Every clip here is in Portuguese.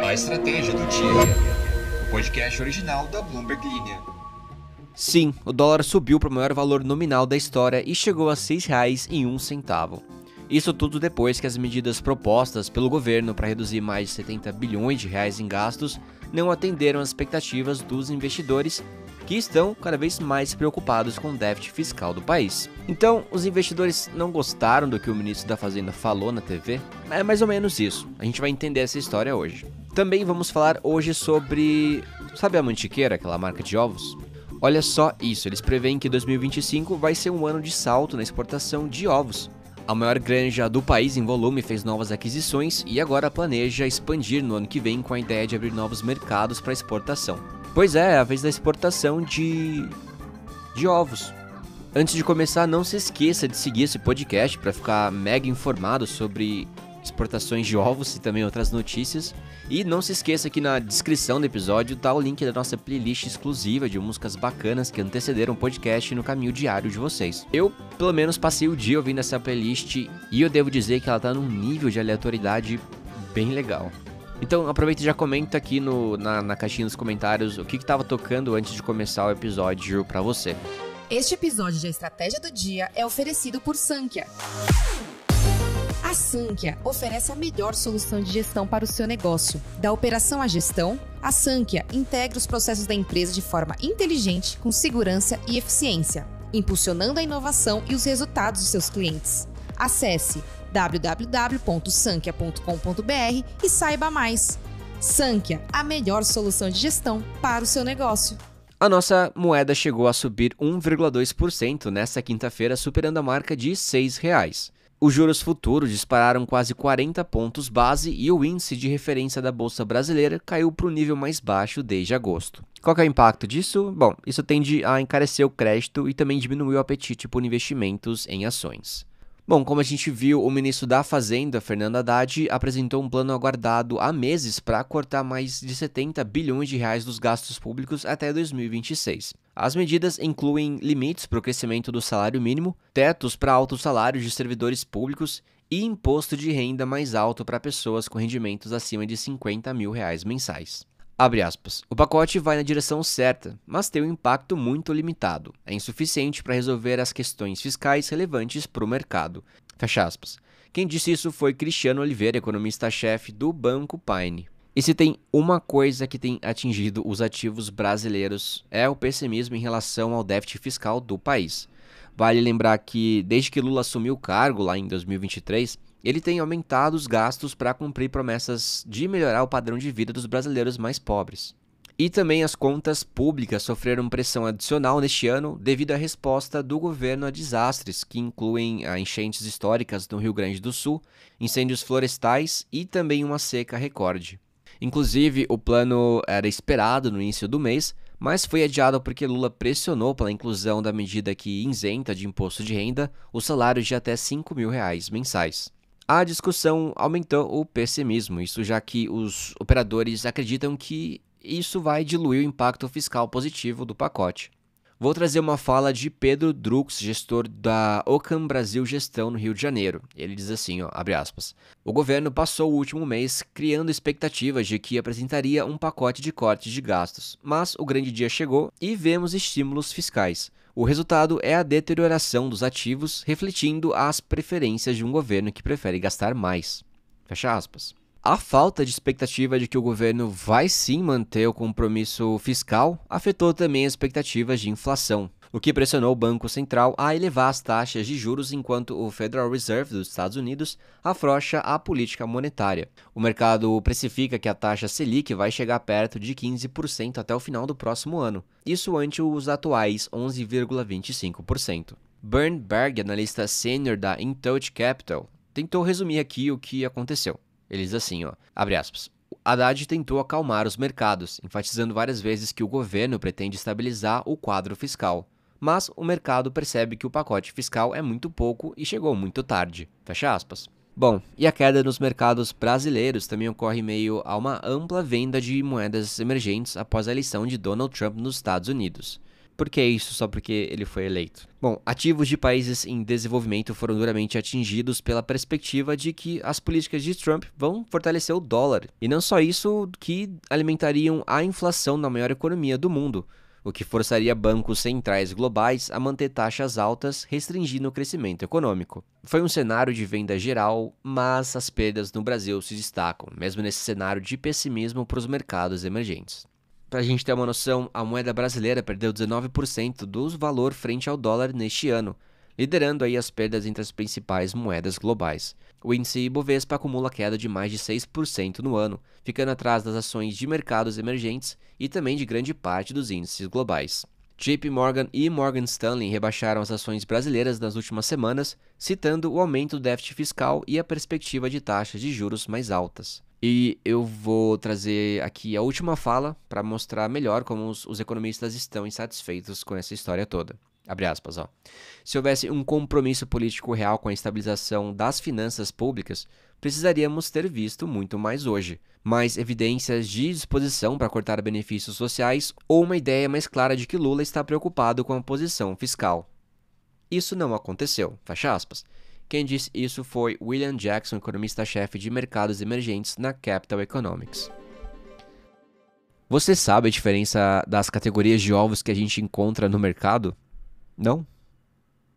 A Estratégia do Dia, o podcast original da Bloomberg Linha. Sim, o dólar subiu para o maior valor nominal da história e chegou a R$ 6,01. Isso tudo depois que as medidas propostas pelo governo para reduzir mais de 70 bilhões de reais em gastos não atenderam às expectativas dos investidores, que estão cada vez mais preocupados com o déficit fiscal do país. Então, os investidores não gostaram do que o ministro da Fazenda falou na TV? É mais ou menos isso. A gente vai entender essa história hoje. Também vamos falar hoje sobre... Sabe a Mantiqueira, aquela marca de ovos? Olha só isso, eles preveem que 2025 vai ser um ano de salto na exportação de ovos. A maior granja do país em volume fez novas aquisições e agora planeja expandir no ano que vem com a ideia de abrir novos mercados para exportação. Pois é a vez da exportação de ovos. Antes de começar, não se esqueça de seguir esse podcast para ficar mega informado sobre exportações de ovos e também outras notícias. E não se esqueça que na descrição do episódio tá o link da nossa playlist exclusiva de músicas bacanas que antecederam o podcast no caminho diário de vocês. Eu, pelo menos, passei o dia ouvindo essa playlist e eu devo dizer que ela tá num nível de aleatoriedade bem legal. Então aproveita e já comenta aqui na caixinha dos comentários o que tava tocando antes de começar o episódio pra você. Este episódio de A Estratégia do Dia é oferecido por Sankhya. A Sankhya oferece a melhor solução de gestão para o seu negócio. Da operação à gestão, a Sankhya integra os processos da empresa de forma inteligente, com segurança e eficiência, impulsionando a inovação e os resultados dos seus clientes. Acesse www.sankhya.com.br e saiba mais. Sankhya, a melhor solução de gestão para o seu negócio. A nossa moeda chegou a subir 1,2% nesta quinta-feira, superando a marca de R$ 6. Os juros futuros dispararam quase 40 pontos base e o índice de referência da Bolsa Brasileira caiu para o nível mais baixo desde agosto. Qual que é o impacto disso? Bom, isso tende a encarecer o crédito e também diminuir o apetite por investimentos em ações. Bom, como a gente viu, o ministro da Fazenda, Fernando Haddad, apresentou um plano aguardado há meses para cortar mais de 70 bilhões de reais dos gastos públicos até 2026. As medidas incluem limites para o crescimento do salário mínimo, tetos para altos salários de servidores públicos e imposto de renda mais alto para pessoas com rendimentos acima de R$ 50 mil mensais. Abre aspas. O pacote vai na direção certa, mas tem um impacto muito limitado. É insuficiente para resolver as questões fiscais relevantes para o mercado. Fecha aspas. Quem disse isso foi Cristiano Oliveira, economista-chefe do Banco Paine. E se tem uma coisa que tem atingido os ativos brasileiros é o pessimismo em relação ao déficit fiscal do país. Vale lembrar que desde que Lula assumiu o cargo lá em 2023, ele tem aumentado os gastos para cumprir promessas de melhorar o padrão de vida dos brasileiros mais pobres. E também as contas públicas sofreram pressão adicional neste ano devido à resposta do governo a desastres que incluem enchentes históricas no Rio Grande do Sul, incêndios florestais e também uma seca recorde. Inclusive, o plano era esperado no início do mês, mas foi adiado porque Lula pressionou pela inclusão da medida que isenta de imposto de renda os salários de até R$ 5 mil mensais. A discussão aumentou o pessimismo, isso já que os operadores acreditam que isso vai diluir o impacto fiscal positivo do pacote. Vou trazer uma fala de Pedro Drux, gestor da Ocam Brasil Gestão no Rio de Janeiro. Ele diz assim, abre aspas, o governo passou o último mês criando expectativas de que apresentaria um pacote de cortes de gastos, mas o grande dia chegou e vemos estímulos fiscais. O resultado é a deterioração dos ativos, refletindo as preferências de um governo que prefere gastar mais. Fecha aspas. A falta de expectativa de que o governo vai sim manter o compromisso fiscal afetou também as expectativas de inflação, o que pressionou o Banco Central a elevar as taxas de juros enquanto o Federal Reserve dos Estados Unidos afrouxa a política monetária. O mercado precifica que a taxa Selic vai chegar perto de 15% até o final do próximo ano, isso ante os atuais 11,25%. Bernd Berg, analista sênior da InTouch Capital, tentou resumir aqui o que aconteceu. Ele diz assim, abre aspas, Haddad tentou acalmar os mercados, enfatizando várias vezes que o governo pretende estabilizar o quadro fiscal. Mas o mercado percebe que o pacote fiscal é muito pouco e chegou muito tarde. Fecha aspas. Bom, e a queda nos mercados brasileiros também ocorre em meio a uma ampla venda de moedas emergentes após a eleição de Donald Trump nos Estados Unidos. Por que isso só porque ele foi eleito? Bom, ativos de países em desenvolvimento foram duramente atingidos pela perspectiva de que as políticas de Trump vão fortalecer o dólar. E não só isso, que alimentariam a inflação na maior economia do mundo, o que forçaria bancos centrais globais a manter taxas altas, restringindo o crescimento econômico. Foi um cenário de venda geral, mas as perdas no Brasil se destacam, mesmo nesse cenário de pessimismo para os mercados emergentes. Para a gente ter uma noção, a moeda brasileira perdeu 19% do valor frente ao dólar neste ano, liderando aí as perdas entre as principais moedas globais. O índice Ibovespa acumula queda de mais de 6% no ano, ficando atrás das ações de mercados emergentes e também de grande parte dos índices globais. JP Morgan e Morgan Stanley rebaixaram as ações brasileiras nas últimas semanas, citando o aumento do déficit fiscal e a perspectiva de taxas de juros mais altas. E eu vou trazer aqui a última fala para mostrar melhor como os economistas estão insatisfeitos com essa história toda. Abre aspas, ó. Se houvesse um compromisso político real com a estabilização das finanças públicas, precisaríamos ter visto muito mais hoje. Mais evidências de disposição para cortar benefícios sociais ou uma ideia mais clara de que Lula está preocupado com a posição fiscal. Isso não aconteceu, fecha aspas. Quem disse isso foi William Jackson, economista-chefe de mercados emergentes na Capital Economics. Você sabe a diferença das categorias de ovos que a gente encontra no mercado? Não?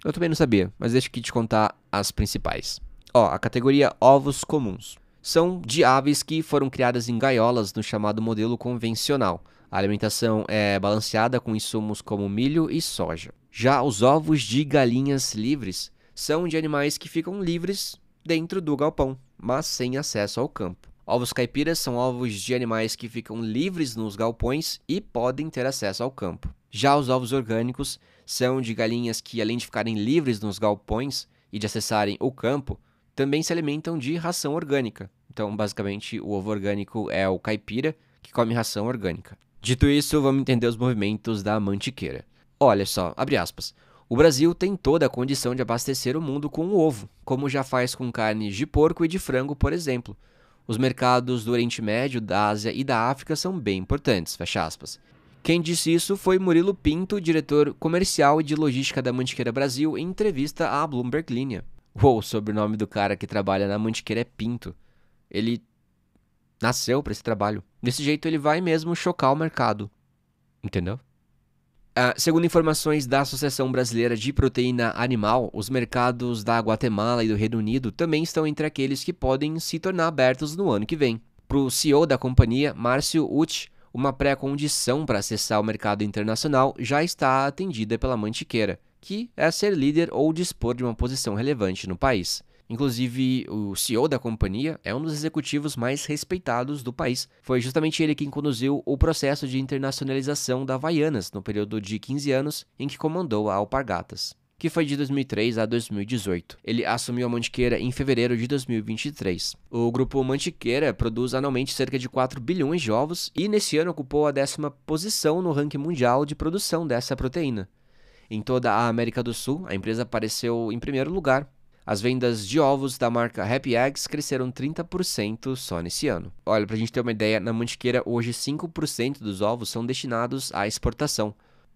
Eu também não sabia, mas deixa eu te contar as principais. A categoria ovos comuns. São de aves que foram criadas em gaiolas no chamado modelo convencional. A alimentação é balanceada com insumos como milho e soja. Já os ovos de galinhas livres são de animais que ficam livres dentro do galpão, mas sem acesso ao campo. Ovos caipiras são ovos de animais que ficam livres nos galpões e podem ter acesso ao campo. Já os ovos orgânicos são de galinhas que, além de ficarem livres nos galpões e de acessarem o campo, também se alimentam de ração orgânica. Então, basicamente, o ovo orgânico é o caipira que come ração orgânica. Dito isso, vamos entender os movimentos da mantiqueira. Olha só, abre aspas. O Brasil tem toda a condição de abastecer o mundo com o ovo, como já faz com carnes de porco e de frango, por exemplo. Os mercados do Oriente Médio, da Ásia e da África são bem importantes, fecha aspas. Quem disse isso foi Murilo Pinto, diretor comercial e de logística da Mantiqueira Brasil, em entrevista à Bloomberg Linha. O sobrenome do cara que trabalha na Mantiqueira é Pinto. Ele nasceu para esse trabalho. Desse jeito ele vai mesmo chocar o mercado. Entendeu? Segundo informações da Associação Brasileira de Proteína Animal, os mercados da Guatemala e do Reino Unido também estão entre aqueles que podem se tornar abertos no ano que vem. Para o CEO da companhia, Márcio Uth, uma pré-condição para acessar o mercado internacional já está atendida pela Mantiqueira, que é ser líder ou dispor de uma posição relevante no país. Inclusive, o CEO da companhia é um dos executivos mais respeitados do país. Foi justamente ele quem conduziu o processo de internacionalização da Havaianas no período de 15 anos em que comandou a Alpargatas, que foi de 2003 a 2018. Ele assumiu a Mantiqueira em fevereiro de 2023. O grupo Mantiqueira produz anualmente cerca de 4 bilhões de ovos e nesse ano ocupou a 10ª posição no ranking mundial de produção dessa proteína. Em toda a América do Sul, a empresa apareceu em primeiro lugar. As vendas de ovos da marca Happy Eggs cresceram 30% só nesse ano. Olha, pra gente ter uma ideia, na Mantiqueira hoje 5% dos ovos são destinados à exportação.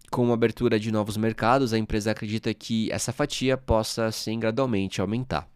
Com a abertura de novos mercados, a empresa acredita que essa fatia possa, sim, gradualmente aumentar.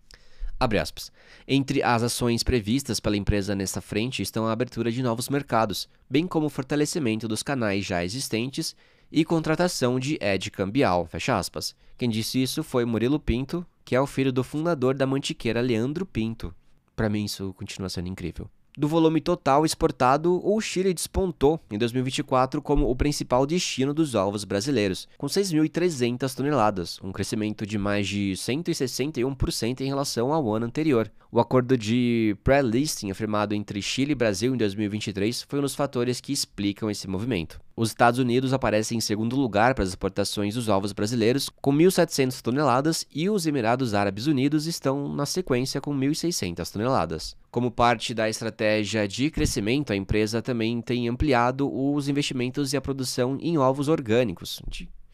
Abre aspas. Entre as ações previstas pela empresa nessa frente estão a abertura de novos mercados, bem como o fortalecimento dos canais já existentes e contratação de hedge cambial, fecha aspas. Quem disse isso foi Murilo Pinto, que é o filho do fundador da Mantiqueira, Leandro Pinto. Para mim isso continua sendo incrível. Do volume total exportado, o Chile despontou em 2024 como o principal destino dos ovos brasileiros, com 6.300 toneladas, um crescimento de mais de 161% em relação ao ano anterior. O acordo de pré-listing firmado entre Chile e Brasil em 2023 foi um dos fatores que explicam esse movimento. Os Estados Unidos aparecem em segundo lugar para as exportações dos ovos brasileiros, com 1.700 toneladas, e os Emirados Árabes Unidos estão na sequência com 1.600 toneladas. Como parte da estratégia de crescimento, a empresa também tem ampliado os investimentos e a produção em ovos orgânicos,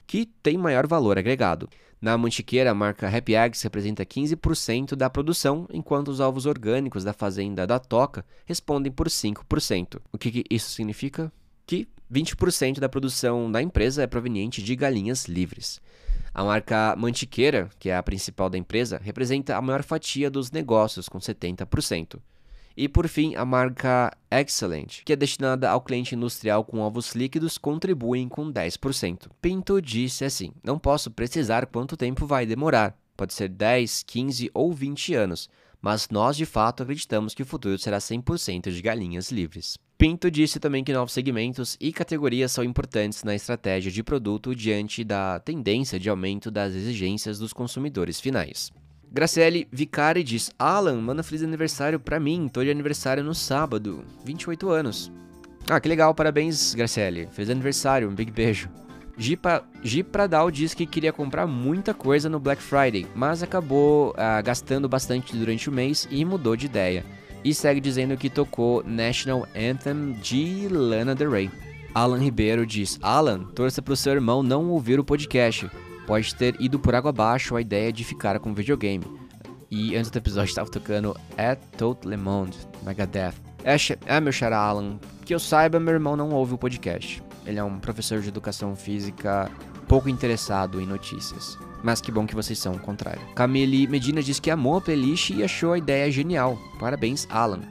que tem maior valor agregado. Na Mantiqueira, a marca Happy Eggs representa 15% da produção, enquanto os ovos orgânicos da fazenda da Toca respondem por 5%. O que isso significa? Que 20% da produção da empresa é proveniente de galinhas livres. A marca Mantiqueira, que é a principal da empresa, representa a maior fatia dos negócios, com 70%. E, por fim, a marca Excellent, que é destinada ao cliente industrial com ovos líquidos, contribuem com 10%. Pinto disse assim: não posso precisar quanto tempo vai demorar. Pode ser 10, 15 ou 20 anos, mas nós de fato acreditamos que o futuro será 100% de galinhas livres. Pinto disse também que novos segmentos e categorias são importantes na estratégia de produto diante da tendência de aumento das exigências dos consumidores finais. Graciele Vicari diz: Alan, manda feliz aniversário pra mim, tô de aniversário no sábado, 28 anos. Ah, que legal, parabéns, Graciele, feliz aniversário, um big beijo. Gi Pradal diz que queria comprar muita coisa no Black Friday, mas acabou gastando bastante durante o mês e mudou de ideia. E segue dizendo que tocou National Anthem de Lana Del Rey. Alan Ribeiro diz: Alan, torça pro seu irmão não ouvir o podcast. Pode ter ido por água abaixo a ideia de ficar com videogame. E antes do episódio estava tocando At Tout Le Monde, Megadeth. Meu xará Alan, que eu saiba, meu irmão não ouve o podcast. Ele é um professor de educação física pouco interessado em notícias. Mas que bom que vocês são o contrário. Camille Medina diz que amou a playlist e achou a ideia genial. Parabéns, Alan.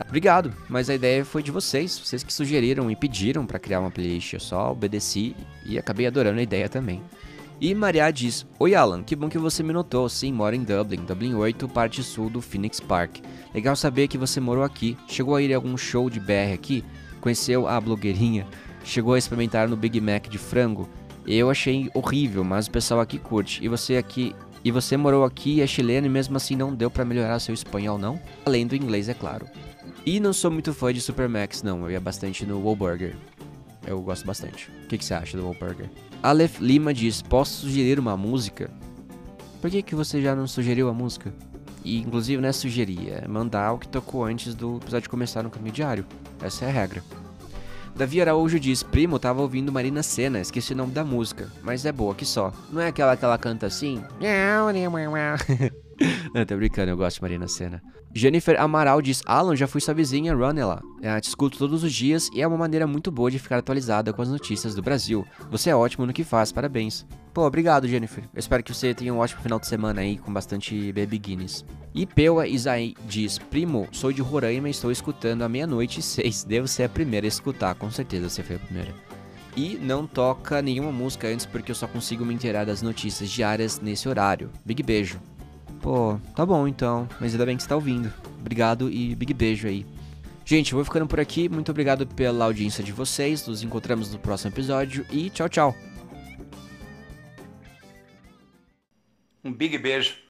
Obrigado, mas a ideia foi de vocês que sugeriram e pediram para criar uma playlist. Eu só obedeci e acabei adorando a ideia também. E Maria diz: oi Alan, que bom que você me notou. Sim, moro em Dublin 8, parte sul do Phoenix Park. Legal saber que você morou aqui. Chegou a ir a algum show de BR aqui? Conheceu a blogueirinha? Chegou a experimentar no Big Mac de frango? Eu achei horrível, mas o pessoal aqui curte. E você morou aqui e é chileno e mesmo assim não deu pra melhorar seu espanhol, não? Além do inglês, é claro. E não sou muito fã de Supermax, não. Eu ia bastante no Wahlburger. Eu gosto bastante. O que você acha do Wahlburger? Aleph Lima diz: posso sugerir uma música? Por que você já não sugeriu a música? E inclusive não é sugerir, é mandar o que tocou antes do episódio começar no Caminho Diário. Essa é a regra. Davi Araújo diz: primo, tava ouvindo Marina Sena, esqueci o nome da música, mas é boa que só. Não é aquela que ela canta assim? Não, tô brincando, eu gosto de Marina Sena. Jennifer Amaral diz: Alan, já fui sua vizinha, Ronela. Te escuto todos os dias e é uma maneira muito boa de ficar atualizada com as notícias do Brasil. Você é ótimo no que faz, parabéns. Pô, obrigado, Jennifer. Eu espero que você tenha um ótimo final de semana aí, com bastante Baby Guinness. E Peua Isaí diz: primo, sou de Roraima e estou escutando à 00:06. Devo ser a primeira a escutar, com certeza você foi a primeira. E não toca nenhuma música antes porque eu só consigo me inteirar das notícias diárias nesse horário. Big beijo. Pô, tá bom então, mas ainda bem que você tá ouvindo. Obrigado e big beijo aí. Gente, eu vou ficando por aqui, muito obrigado pela audiência de vocês, nos encontramos no próximo episódio e tchau, tchau. Um big beijo.